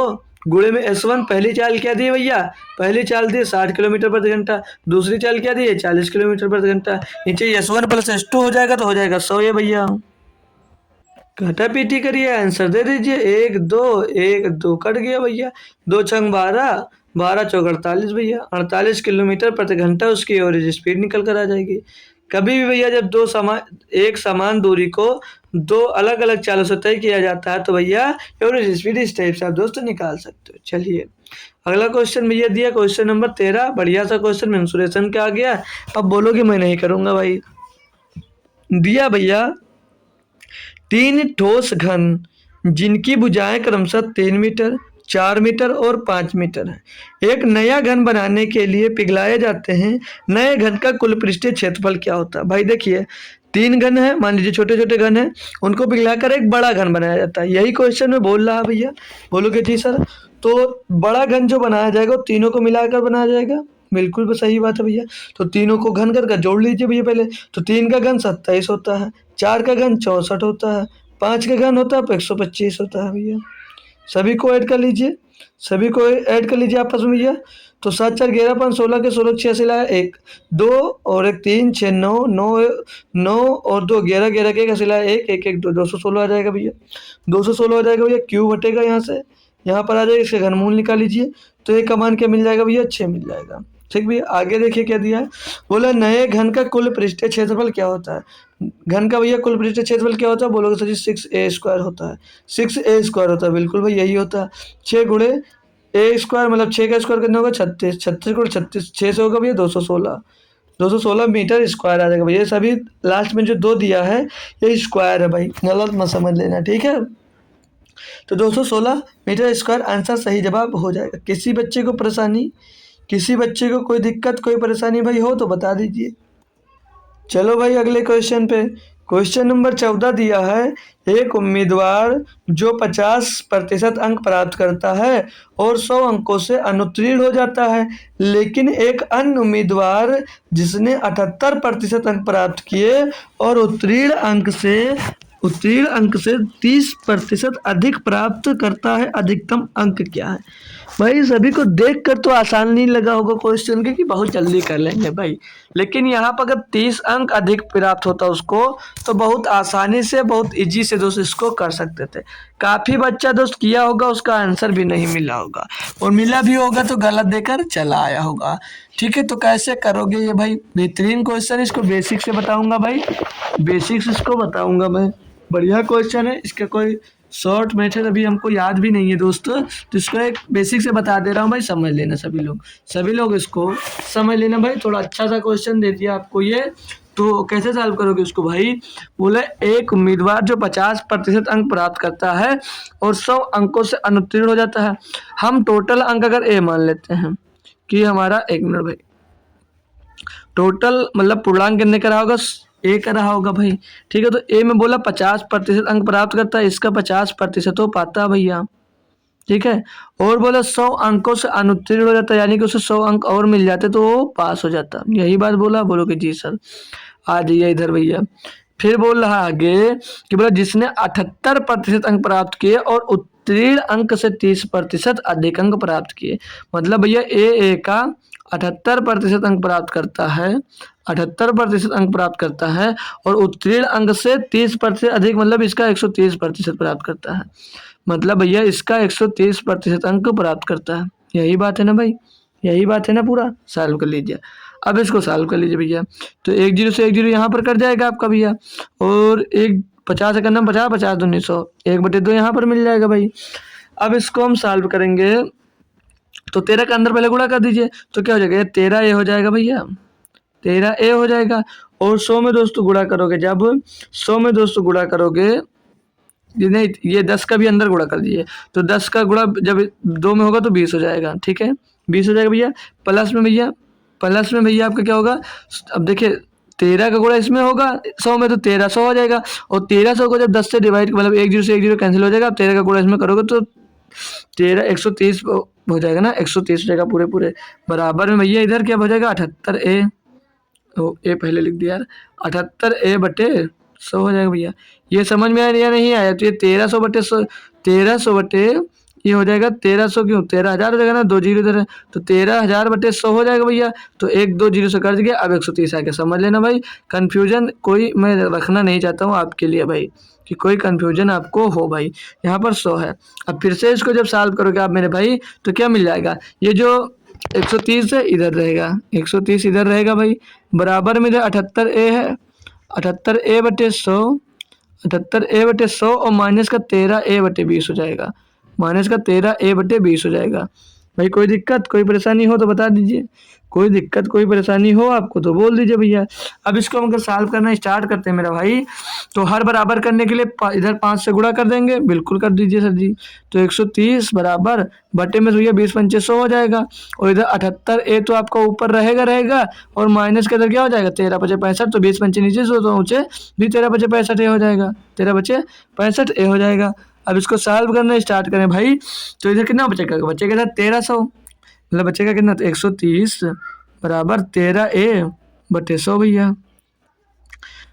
गुणे में s1, पहली चाल क्या दी भैया? पहली चाल दी 60 किलोमीटर प्रति घंटा। दूसरी चाल क्या दी है? 40 किलोमीटर प्रति घंटा। नीचे s1 प्लस s2 हो जाएगा तो हो जाएगा 100 ये भैया। घटा पीटी करिए, आंसर दे दीजिए। 1 2 1 2 कट गया भैया। 2 छंग 12 12 चौक 48 भैया, 48 किलोमीटर प्रति घंटा उसकी एवरेज स्पीड निकल कर आ जाएगी। कभी भी भैया जब एक समान दूरी को दो अलग अलग चालों से तय किया जाता है तो भैया एवरेज स्पीड इस टाइप से आप दोस्तों निकाल सकते हो। चलिए अगला क्वेश्चन भैया दिया क्वेश्चन नंबर 13, बढ़िया सा क्वेश्चन मेंसुरेशन का आ गया। अब बोलोगे मैं नहीं करूंगा भाई। दिया भैया 3 ठोस घन जिनकी भुजाएं क्रमशः 3 मीटर, 4 मीटर और 5 मीटर है। एक नया घन बनाने के लिए पिघलाए जाते हैं। नए घन का कुल पृष्ठीय क्षेत्रफल क्या होता है? भाई देखिए 3 घन है, मान लीजिए छोटे छोटे घन है, उनको पिघलाकर एक बड़ा घन बनाया जाता है। यही क्वेश्चन में बोल रहा भैया। बोलोगे जी सर, तो बड़ा घन जो बनाया जाएगा वो तीनों को मिलाकर बनाया जाएगा। बिल्कुल सही बात है भैया। तो तीनों को घन कर जोड़ लीजिए भैया पहले। तो 3 का घन 27 होता है, 4 का घन 64 होता है, 5 का घन होता है तो 125 होता है भैया। सभी को ऐड कर लीजिए, सभी को ऐड कर लीजिए आपस में भैया। तो 7 4 11 5 16 के 16 86 लाया 1 2 और 1 3 6 9 9 9 और 2 11 11 के कैसे लाया 1 1 1 2 216 आ जाएगा भैया। 216 आ जाएगा भैया। क्यू हटेगा यहाँ से, यहाँ पर आ जाएगा, इसके घनमूल निकाल लीजिए। तो एक का मान क्या मिल जाएगा भैया? 6 मिल जाएगा। ठीक भैया। आगे देखिए क्या दिया है, बोला नए घन का कुल पृष्ठीय क्षेत्रफल क्या होता है? घन का भैया कुल पृष्ठीय क्षेत्रफल क्या होता है? बोलोगे सर जी 6a² होता है। 6a² होता है, बिल्कुल भाई यही होता है। 6 गुणे a² मतलब 6 का स्क्वायर कितना होगा? 36, 36 गुणे 36 6 से होगा भैया 216, 216 मीटर स्क्वायर आ जाएगा भैया। सभी लास्ट में जो 2 दिया है ये स्क्वायर है भाई, गलत मत समझ लेना, ठीक है। तो 216 मीटर स्क्वायर आंसर सही जवाब हो जाएगा। किसी बच्चे को परेशानी, किसी बच्चे को कोई दिक्कत कोई परेशानी भाई हो तो बता दीजिए। चलो भाई अगले क्वेश्चन पे। क्वेश्चन नंबर 14 दिया है, एक उम्मीदवार जो 50% अंक प्राप्त करता है और 100 अंकों से अनुत्तीर्ण हो जाता है, लेकिन एक अन्य उम्मीदवार जिसने 78% अंक प्राप्त किए और उत्तीर्ण अंक से 30% अधिक प्राप्त करता है, अधिकतम अंक क्या है? भाई सभी को देख कर तो आसान नहीं लगा होगा क्वेश्चन के कि बहुत जल्दी कर लेंगे भाई, लेकिन यहाँ पर अगर 30 अंक अधिक प्राप्त होता उसको तो बहुत आसानी से बहुत इजी से दोस्त इसको कर सकते थे। काफ़ी बच्चा दोस्त किया होगा, उसका आंसर भी नहीं मिला होगा, और मिला भी होगा तो गलत देकर चला आया होगा। ठीक है, तो कैसे करोगे ये भाई? बेहतरीन क्वेश्चन है, इसको बेसिक से बताऊँगा भाई, बेसिक्स इसको बताऊँगा मैं। बढ़िया क्वेश्चन है, इसका कोई शॉर्ट मेथड अभी हमको याद भी नहीं है दोस्तों, तो इसको एक बेसिक से बता दे रहा हूँ भाई, समझ लेना सभी लोग इसको समझ लेना भाई। थोड़ा अच्छा सा क्वेश्चन दे दिया आपको ये, तो कैसे सॉल्व करोगे उसको भाई? बोले एक उम्मीदवार जो 50% अंक प्राप्त करता है और 100 अंकों से अनुत्तीर्ण हो जाता है। हम टोटल अंक अगर ए मान लेते हैं कि हमारा, 1 मिनट भाई, टोटल मतलब पूर्णांक कितने का रहा होगा? ए का रहा होगा भाई। ठीक है, तो ए में बोला 50% अंक प्राप्त करता है, इसका 50% हो पाता है भैया। ठीक है, और बोला 100 अंकों से अनुत्तीर्ण हो जाता है, यानी कि उसे 100 अंक और मिल जाते तो वो पास हो जाता। यही बात बोला? बोलोगे जी सर। आ जाइए इधर भैया। फिर बोल रहा आगे कि बोला जिसने 78% अंक प्राप्त किए और उत्तीर्ण अंक से 30% अधिक अंक प्राप्त किए। मतलब भैया ए का 78% अंक प्राप्त करता है, 78% अंक प्राप्त करता है और उत्तीर्ण अंक से 30% अधिक, मतलब इसका 130% प्राप्त करता है। मतलब भैया इसका 130% अंक प्राप्त करता है। यही बात है ना भाई? यही बात है ना? पूरा सॉल्व कर लीजिए। अब इसको सॉल्व कर लीजिए भैया। तो 1 0 से 1 0 यहाँ पर कट जाएगा आपका भैया, और 50 से करना 50, 50 दूनी 100, 1/2 यहाँ पर मिल जाएगा भाई। अब इसको हम सॉल्व करेंगे तो 13 के अंदर पहले गुणा कर दीजिए, तो क्या हो जाएगा? 13 ए हो जाएगा भैया, 13 ए हो जाएगा। और 100 में दोस्तों गुणा करोगे, जब 100 में दोस्तों गुणा करोगे, नहीं ये 10 का भी अंदर गुणा कर दीजिए, तो 10 का गुणा जब 2 में होगा तो 20 हो जाएगा। ठीक है, 20 हो जाएगा भैया। प्लस में भैया आपका क्या होगा? अब देखिए 13 का गुणा इसमें होगा 100 में, तो 1300 हो जाएगा, और 1300 को जब 10 से डिवाइड, मतलब 1 0 से 1 0 कैंसिल हो जाएगा। अब 13 का गुणा इसमें करोगे तो 13 130 हो जाएगा ना, 130 हो जाएगा पूरे बराबर में भैया। इधर क्या हो जाएगा? 78 ए, ए पहले लिख दिया यार, 78 ए बटे 100 हो जाएगा भैया। ये समझ में आया या नहीं आया? तो ये 1300 बटे 100, 1300 बटे ये हो जाएगा 1300, क्यों 13,000 हो जाएगा ना, 2 जीरो इधर है तो 13,000 बटे 100 हो जाएगा भैया। तो 1 2 जीरो से कट गया, अब 130 आ गया। समझ लेना भाई, कन्फ्यूजन कोई मैं रखना नहीं चाहता हूँ आपके लिए भाई, कि कोई कन्फ्यूजन आपको हो भाई। यहाँ पर 100 है। अब फिर से इसको जब सॉल्व करोगे आप मेरे भाई तो क्या मिल जाएगा, ये जो 130 है इधर रहेगा, 130 इधर रहेगा भाई, बराबर में इधर 78a है, 78a बटे 100, 78a बटे 100 और माइनस का 13a बटे 20 हो जाएगा, माइनस का 13a बटे 20 हो जाएगा। भाई कोई दिक्कत कोई परेशानी हो तो बता दीजिए, कोई दिक्कत कोई परेशानी हो आपको तो बोल दीजिए भैया। अब इसको हम अगर सॉल्व करना स्टार्ट करते हैं मेरा भाई, तो हर बराबर करने के लिए इधर 5 से गुणा कर देंगे, बिल्कुल कर दीजिए सर जी। तो 130 बराबर बटे में भैया 20 पंचे 100 हो जाएगा, और इधर 78a तो आपका ऊपर रहेगा और माइनस के इधर क्या हो जाएगा 13 पचे 65, तो 20 पंचे नीचे से तो ऊँचे भी 13 पचे 65 हो जाएगा, 13 पचे 65 हो जाएगा। अब इसको सॉल्व करना स्टार्ट करें भाई, तो इधर कितना बचेगा, बचेगा इधर 1300, मतलब बचेगा कितना, तो 130 बराबर 13a बटे 100 भैया।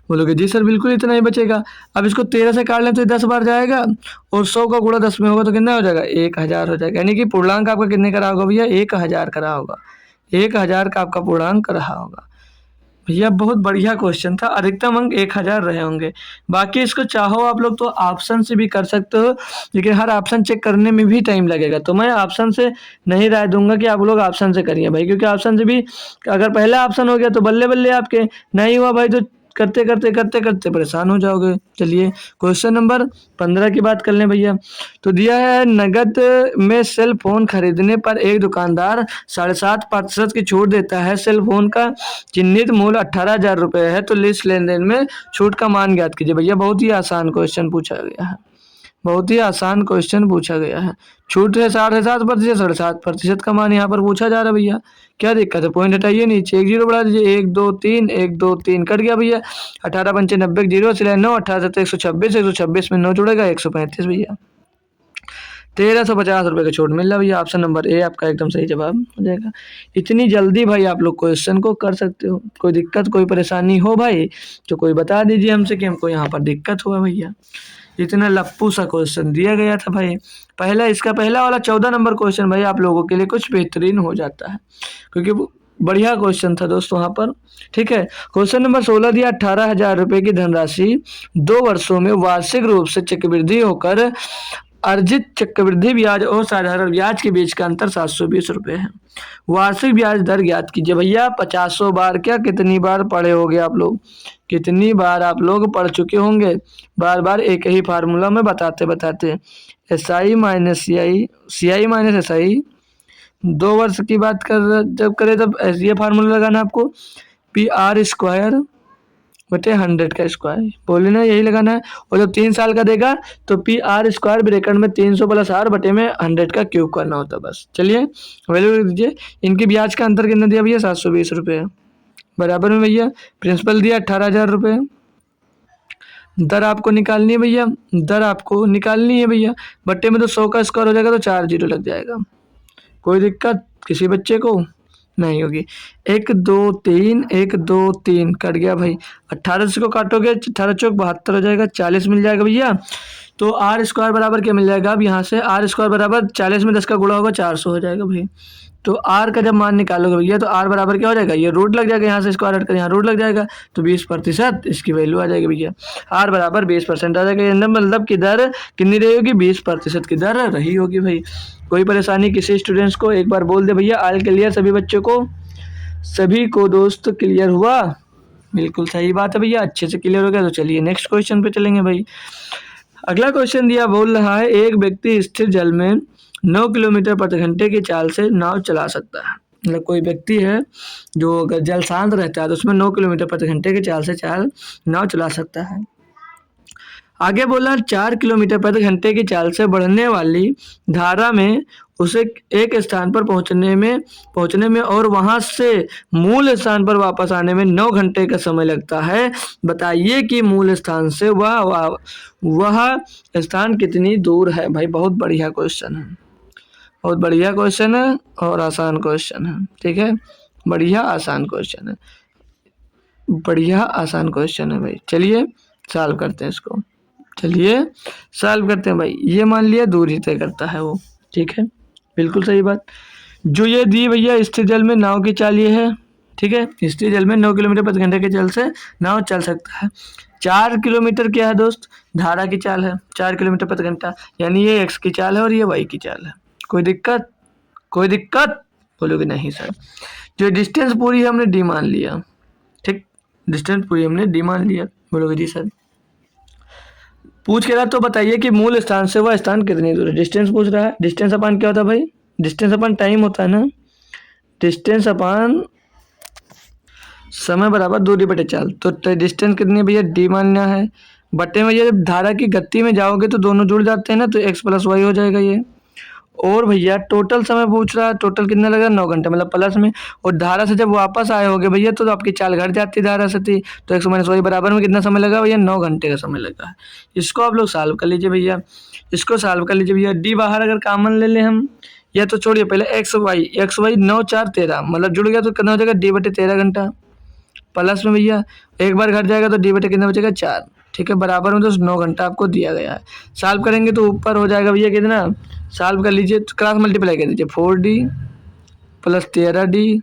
बोलोगे जी सर बिल्कुल इतना ही बचेगा। अब इसको 13 से काट लें तो 10 बार जाएगा, और 100 का गुणा 10 में होगा तो कितना हो जाएगा, 1000 हो जाएगा। यानी कि पूर्णांक आपका कितने का रहा होगा भैया, 1000 का रहा होगा, 1000 का आपका पूर्णांक रहा होगा भैया। बहुत बढ़िया क्वेश्चन था, अधिकतम अंक 1000 रहे होंगे। बाकी इसको चाहो आप लोग तो ऑप्शन से भी कर सकते हो, लेकिन हर ऑप्शन चेक करने में भी टाइम लगेगा, तो मैं ऑप्शन से नहीं राय दूंगा कि आप लोग ऑप्शन से करिए भाई, क्योंकि ऑप्शन से भी अगर पहला ऑप्शन हो गया तो बल्ले बल्ले आपके, नहीं हुआ भाई तो करते करते करते करते परेशान हो जाओगे। चलिए क्वेश्चन नंबर 15 की बात कर लें भैया। तो दिया है, नगद में सेल फोन खरीदने पर एक दुकानदार 7.5% की छूट देता है। सेल फोन का चिन्हित मूल्य 18,000 रुपये है, तो लिस्ट लेन देन में छूट का मान ज्ञात कीजिए। भैया बहुत ही आसान क्वेश्चन पूछा गया है, बहुत ही आसान क्वेश्चन पूछा गया है। छूट है 7.5%, 7.5% का मान यहाँ पर पूछा जा रहा है भैया। क्या दिक्कत है, पॉइंट हटाइए, नीचे 1 जीरो बढ़ा दीजिए, 1 2 3 1 2 3 कट गया भैया। 18 पंचे 90, जीरो सिलाए 9, 18 से 126, 126 में 9 जुड़ेगा 135 भैया। 1350 रुपये का छूट मिल रहा भैया। ऑप्शन नंबर ए आपका एकदम सही जवाब हो जाएगा। इतनी जल्दी भाई आप लोग क्वेश्चन को कर सकते हो। कोई दिक्कत कोई परेशानी हो भाई तो कोई बता दीजिए हमसे कि हमको यहाँ पर दिक्कत हुआ भैया। इतना लप्पू सा क्वेश्चन दिया गया था भाई। इसका पहला वाला 14 नंबर क्वेश्चन भाई आप लोगों के लिए कुछ बेहतरीन हो जाता है, क्योंकि बढ़िया क्वेश्चन था दोस्तों वहाँ पर। ठीक है, क्वेश्चन नंबर 16 दिया, 18,000 रुपये की धनराशि 2 वर्षों में वार्षिक रूप से चक्रवृद्धि होकर अर्जित चक्रवृद्धि ब्याज और साधारण ब्याज के बीच का अंतर 720 रुपये है। वार्षिक ब्याज दर ज्ञात कीजिए। भैया 50 बार क्या कितनी बार पढ़े होंगे आप लोग, कितनी बार आप लोग पढ़ चुके होंगे, बार बार एक ही फार्मूला में बताते बताते। SI minus CI minus SI, 2 वर्ष की बात कर जब करें तब ये फार्मूला लगाना आपको, PR² बटे 100 का स्क्वायर, बोले ना यही लगाना है। और जब 3 साल का देगा तो PR² ब्रैकेट में 300 प्लस R बटे में 100 का क्यूब करना होता है बस। चलिए वैल्यू लिख दीजिए। इनकी ब्याज का अंतर कितना दिया भैया, 720 रुपये, बराबर में भैया प्रिंसिपल दिया 18,000 रुपये। दर आपको निकालनी है भैया, दर आपको निकालनी है भैया। बट्टे में तो 100 का स्क्वायर हो जाएगा तो 4 जीरो लग जाएगा। कोई दिक्कत किसी बच्चे को नहीं होगी। 1 2 3 1 2 3 कट गया भाई। 18 से को काटोगे 18 चौक 72 हो जाएगा, 40 मिल जाएगा भैया। तो R² बराबर क्या मिल जाएगा, अब यहाँ से R² बराबर 40 में 10 का गुणा होगा 400 हो जाएगा भाई। तो R का जब मान निकालोगे भैया तो R बराबर क्या हो जाएगा, ये रूट लग जाएगा, यहाँ से स्क्वायर हट कर यहाँ रूट लग जाएगा तो 20% इसकी वैल्यू आ जाएगी भैया। R बराबर 20% आ जाएगा, मतलब कि दर कितनी रही होगी, 20% की दर रही होगी भाई। कोई परेशानी किसी स्टूडेंट्स को एक बार बोल दे भैया। ऑल क्लियर सभी बच्चों को, सभी को दोस्त क्लियर हुआ, बिल्कुल सही बात है भैया, अच्छे से क्लियर हो गया। तो चलिए नेक्स्ट क्वेश्चन पे चलेंगे भाई। अगला क्वेश्चन दिया, बोल रहा है एक व्यक्ति स्थिर जल में 9 किलोमीटर प्रति घंटे की चाल से नाव चला सकता है। मतलब कोई व्यक्ति है जो अगर जल शांत रहता है तो उसमें 9 किलोमीटर प्रति घंटे की चाल से नाव चला सकता है। आगे बोला 4 किलोमीटर प्रति घंटे की चाल से बढ़ने वाली धारा में उसे एक स्थान पर पहुंचने में और वहां से मूल स्थान पर वापस आने में 9 घंटे का समय लगता है। बताइए कि मूल स्थान से वह स्थान कितनी दूर है। भाई बहुत बढ़िया क्वेश्चन है, बहुत बढ़िया क्वेश्चन है और आसान क्वेश्चन है। ठीक है, बढ़िया आसान क्वेश्चन है, बढ़िया आसान क्वेश्चन है भाई। चलिए सॉल्व करते हैं इसको, चलिए सॉल्व करते हैं भाई। ये मान लिया दूरी तय करता है वो, ठीक है, बिल्कुल सही बात। जो ये दी भैया स्थिर जल में नाव की चाल ये है, ठीक है। स्थिर जल में 9 किलोमीटर प्रति घंटे के जल से नाव चल सकता है। 4 किलोमीटर क्या है दोस्त, धारा की चाल है, 4 किलोमीटर प्रति घंटा, यानी ये x की चाल है और ये y की चाल है। कोई दिक्कत, कोई दिक्कत? बोलोगे नहीं सर। जो डिस्टेंस पूरी है हमने डी मान लिया, ठीक, डिस्टेंस पूरी हमने डी मान लिया। बोलोगे जी सर। पूछ के रहा तो बताइए कि मूल स्थान से वह स्थान कितनी दूर है। डिस्टेंस पूछ रहा है। डिस्टेंस अपान क्या होता है भाई, डिस्टेंस अपान टाइम होता है ना, डिस्टेंस अपान समय बराबर दूरी बटे चाल। तो डिस्टेंस कितनी है भैया, डी मानना है, बटे में ये जब धारा की गति में जाओगे तो दोनों जुड़ जाते हैं ना, तो x प्लस वाई हो जाएगा ये। और भैया टोटल समय पूछ रहा है, टोटल कितना लगा, 9 घंटे, मतलब प्लस में। और धारा से जब वापस आए होगे भैया तो आपकी चाल घट जाती धारा से थी, तो x माइनस वाई बराबर में कितना समय लगा भैया, 9 घंटे का समय लगा है। इसको आप लोग सॉल्व कर लीजिए भैया, इसको सॉल्व कर लीजिए भैया। डी बाहर अगर कॉमन ले लें हम, या तो छोड़िए पहले एक्स वाई 9 4 13, मतलब जुड़ गया तो कितना हो जाएगा, डी बटे 13 घंटा, प्लस में भैया एक बार घट जाएगा तो डी बटे कितना बचेगा, 4, ठीक है, बराबर में तो 9 घंटा आपको दिया गया है। सॉल्व करेंगे तो ऊपर हो जाएगा भैया कितना, सॉल्व कर लीजिए तो क्रॉस मल्टीप्लाई कर दीजिए, 4D प्लस 13D,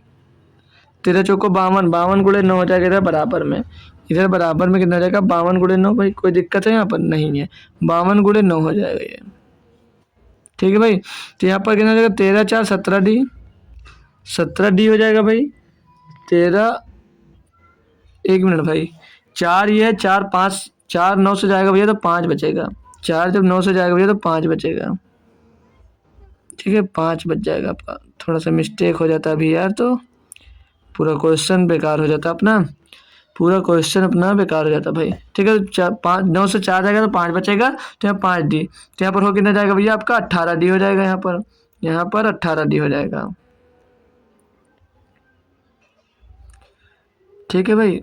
13 चौको 52, 52 गुणे 9 हो जाएगा इधर बराबर में, इधर बराबर में कितना हो जाएगा, 52 गुणे 9। भाई कोई दिक्कत है यहाँ पर, नहीं है, 52 गुणे 9 हो जाएगा ये, ठीक है भाई। तो यहाँ पर कितना हो जाएगा, 13 4 17D, 17D हो जाएगा भाई, 13, 1 मिनट भाई, 4 ये है, 4 5, 4 9 से जाएगा भैया तो 5 बचेगा, 4 जब 9 से जाएगा भैया तो 5 बचेगा, ठीक है, 5 बच जाएगा आपका। थोड़ा सा मिस्टेक हो जाता है अभी यार, तो पूरा क्वेश्चन बेकार हो जाता अपना, पूरा क्वेश्चन अपना बेकार हो जाता भाई, ठीक है। 4 5 9 से 4 जाएगा तो 5 बचेगा, तो यहाँ 5D, तो यहाँ पर हो कितना जाएगा भैया आपका, 18D हो जाएगा, यहाँ पर 18D हो जाएगा, ठीक है भाई।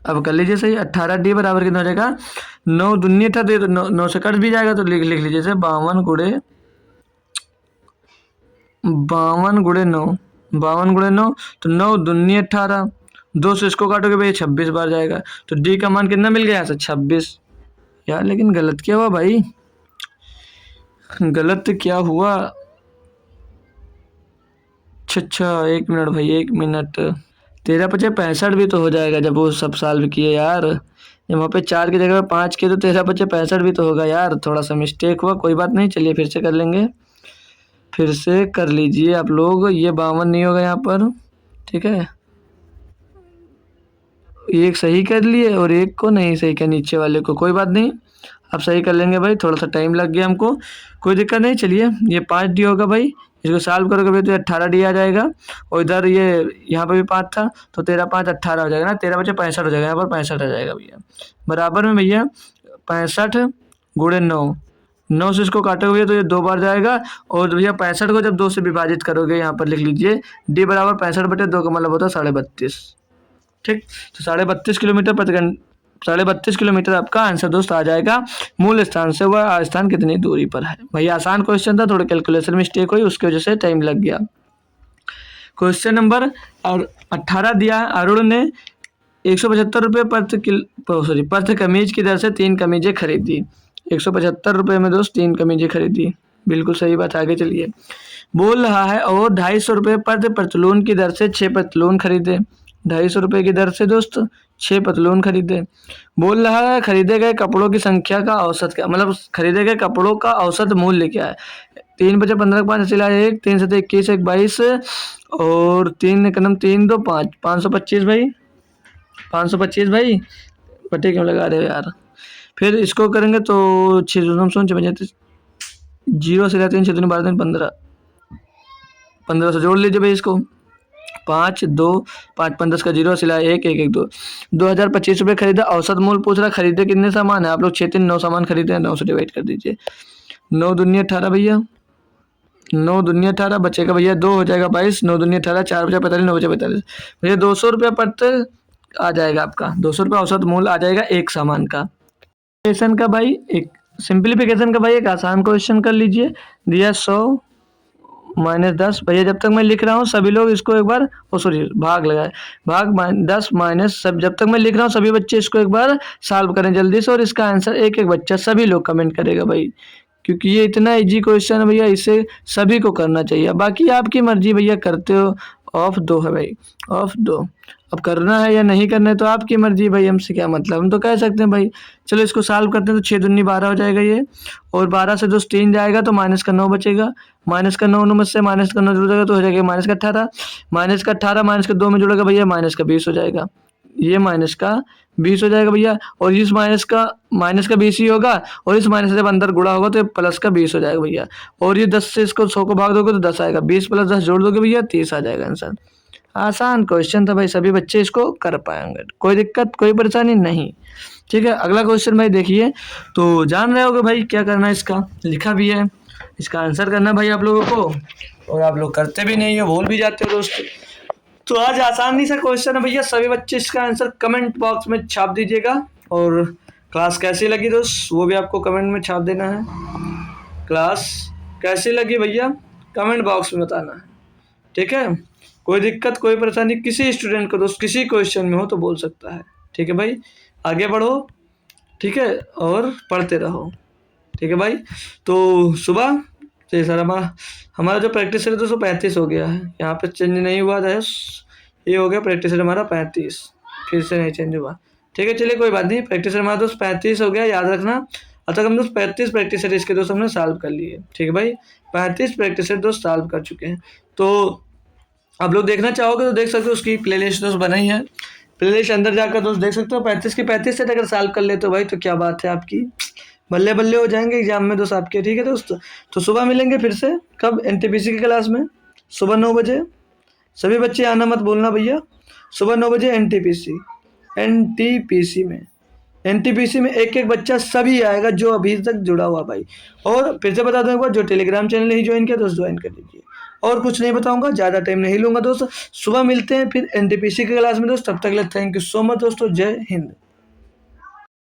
अब कर लीजिए सही, 18D बराबर कितना हो जाएगा, 9 दूनी 18, तो 9 से कट भी जाएगा, तो लिख लीजिए जैसे 52 गुणे 9, 52 गुणे 9, तो 9 दूनी 18, 2 से इसको काटोगे भैया 26 बार जाएगा, तो डी का मान कितना मिल गया यहाँ से, 26। यार लेकिन गलत क्या हुआ भाई, गलत क्या हुआ, अच्छा 1 मिनट भाई, 1 मिनट, 13 पचे 65 भी तो हो जाएगा जब वो सब सॉल्व किए यार, जब वहाँ पे 4 की जगह 5 किए तो 13 पचे 65 भी तो होगा यार, थोड़ा सा मिस्टेक हुआ, कोई बात नहीं, चलिए फिर से कर लेंगे, फिर से कर लीजिए आप लोग। ये 52 नहीं होगा यहाँ पर, ठीक है, एक सही कर लिए और एक को नहीं सही किया, नीचे वाले को, कोई बात नहीं, अब सही कर लेंगे भाई, थोड़ा सा टाइम लग गया हमको, कोई दिक्कत नहीं। चलिए ये 5D होगा भाई, इसको सॉल्व करोगे भाई तो 18D आ जाएगा, और इधर ये यहाँ पर भी 5 था, तो 13 5 18 हो जाएगा ना, 13 बचे 65 हो जाएगा, यहाँ पर 65 आ जाएगा भैया, बराबर में भैया 65 गुणे 9, 9 से इसको काटोगे भैया तो ये 2 बार जाएगा, और भैया 65 को जब 2 से विभाजित करोगे, यहाँ पर लिख लीजिए डी बराबर 65 बटे 2 का मतलब होता है 32.5, ठीक, तो 32.5 किलोमीटर प्रति घंटा, 32.5 किलोमीटर आपका आंसर दोस्त आ जाएगा। मूल स्थान से वह स्थान कितनी दूरी पर है। भैया आसान क्वेश्चन था, थोड़ा कैलकुलेशन मिस्टेक हुई उसकी वजह से टाइम लग गया। क्वेश्चन नंबर 18 दिया है, अरुण ने 175 रुपये प्रति कमीज की दर से 3 कमीजें खरीदी। 175 रुपये में दोस्त 3 कमीजें खरीदी, बिल्कुल सही बात। आगे चलिए, बोल रहा है और 250 रुपये प्रति पतलून की दर से 6 पतलून खरीदे। 250 रुपये की दर से दोस्त 6 पतलून खरीदे। बोल रहा है खरीदे गए कपड़ों की संख्या का औसत क्या, मतलब खरीदे गए कपड़ों का औसत मूल्य क्या है। 3 बचे 15 5 सिला 1, 3 से 21 1 22, और 3 कदम 3 2 5, 525 भाई, 525 भाई, बटे क्यों लगा रहे हो यार। फिर इसको करेंगे तो 6 जीरो से 3 6 12 15, 15 से जोड़ लीजिए भाई इसको, 5 2 5 5 10 का 0 सिला 1 1 1 2, 2025 रुपये खरीदा। औसत मूल्य पूछ रहा, खरीदे कितने सामान है, आप लोग 6 3 9 सामान खरीदे हैं, 9 से डिवाइड कर दीजिए, 9 दूनी 18 भैया, 9 दूनी 18 बचेगा भैया 2 हो जाएगा 22, 9 दूनी 18, 4 बचा 45, 9 बचा 45 भैया 200 रुपया पड़ते आ जाएगा आपका, 200 रुपया औसत मूल्य आ जाएगा एक सामान का। क्वेश्चन का भाई एक सिंप्लीफिकेशन का भाई एक आसान क्वेश्चन कर लीजिए, दिया 100 माइनस 10 भैया, जब तक मैं लिख रहा हूँ सभी लोग इसको एक बार, सॉरी भाग लगाए, भाग 10 माइनस, सब जब तक मैं लिख रहा हूँ सभी बच्चे इसको एक बार सॉल्व करें जल्दी से, और इसका आंसर एक एक बच्चा सभी लोग कमेंट करेगा भाई, क्योंकि ये इतना इजी क्वेश्चन है भैया, इसे सभी को करना चाहिए। बाकी आपकी मर्जी भैया, करते हो ऑफ दो है भाई, ऑफ दो। अब करना है या नहीं करना है तो आपकी मर्जी भाई, हमसे क्या मतलब, हम तो कह सकते हैं भाई। चलो इसको सॉल्व करते हैं तो 6 दूनी 12 हो जाएगा ये, और 12 से दोस्त 3 जाएगा तो माइनस का 9 बचेगा, माइनस का 9 में से माइनस का 9 जुड़ेगा तो हो जाएगा माइनस का 18, माइनस का 18 माइनस का 2 में जुड़ेगा भैया माइनस का 20 हो जाएगा, ये माइनस का 20 हो जाएगा भैया। और इस माइनस का 20 ही होगा, और इस माइनस से जब अंदर गुणा होगा तो प्लस का 20 हो जाएगा भैया। और ये 10 से इसको 100 को भाग दोगे तो 10 आएगा, 20 प्लस 10 जोड़ दोगे भैया 30 आ जाएगा आंसर। आसान क्वेश्चन था भाई, सभी बच्चे इसको कर पाएंगे, कोई दिक्कत कोई परेशानी नहीं। ठीक है, अगला क्वेश्चन भाई देखिए, तो जान रहे होगे भाई क्या करना है, इसका लिखा भी है, इसका आंसर करना भाई आप लोगों को, और आप लोग करते भी नहीं हो, भूल भी जाते हो दोस्त। तो आज आसानी सा क्वेश्चन है भैया, सभी बच्चे इसका आंसर कमेंट बॉक्स में छाप दीजिएगा। और क्लास कैसी लगी दोस्त वो भी आपको कमेंट में छाप देना है। क्लास कैसी लगी भैया कमेंट बॉक्स में बताना है, ठीक है। कोई दिक्कत कोई परेशानी किसी स्टूडेंट को दोस्त किसी क्वेश्चन में हो तो बोल सकता है, ठीक है भाई। आगे बढ़ो, ठीक है, और पढ़ते रहो, ठीक है भाई। तो सुबह तो सर हमारा जो प्रैक्टिस है दोस्तों 35 हो गया है, यहाँ पे चेंज नहीं हुआ था, ये हो गया प्रैक्टिस हमारा 35, फिर से नहीं चेंज हुआ, ठीक है। चलिए कोई बात नहीं, प्रैक्टिस हमारा दोस्त 35 हो गया, याद रखना। अब तक हम दोस्त 35 प्रैक्टिस इसके दोस्त हमने सॉल्व कर लिए, ठीक है भाई। 35 प्रैक्टिस दोस्त सॉल्व कर चुके हैं। तो आप लोग देखना चाहोगे तो देख सकते हो, उसकी प्लेलिस्ट दोस्त बनाई है, प्लेलिस्ट अंदर जाकर दोस्त देख सकते हो। 35 की 35 सेट अगर सॉल्व कर लेते हो भाई तो क्या बात है आपकी, बल्ले बल्ले हो जाएंगे एग्जाम में दोस्त आपके, ठीक है दोस्त। तो सुबह मिलेंगे फिर से, कब, एनटीपीसी की क्लास में सुबह 9 बजे। सभी बच्चे आना मत बोलना भैया, सुबह 9 बजे एनटीपीसी में एक एक बच्चा सभी आएगा जो अभी तक जुड़ा हुआ भाई। और फिर से बता दूं एक बार, जो टेलीग्राम चैनल नहीं ज्वाइन किया दोस्त ज्वाइन कर लीजिए। और कुछ नहीं बताऊंगा, ज़्यादा टाइम नहीं लूंगा दोस्त, सुबह मिलते हैं फिर एनटीपीसी की क्लास में दोस्त। तब तक के लिए थैंक यू सो मच दोस्तों, जय हिंद।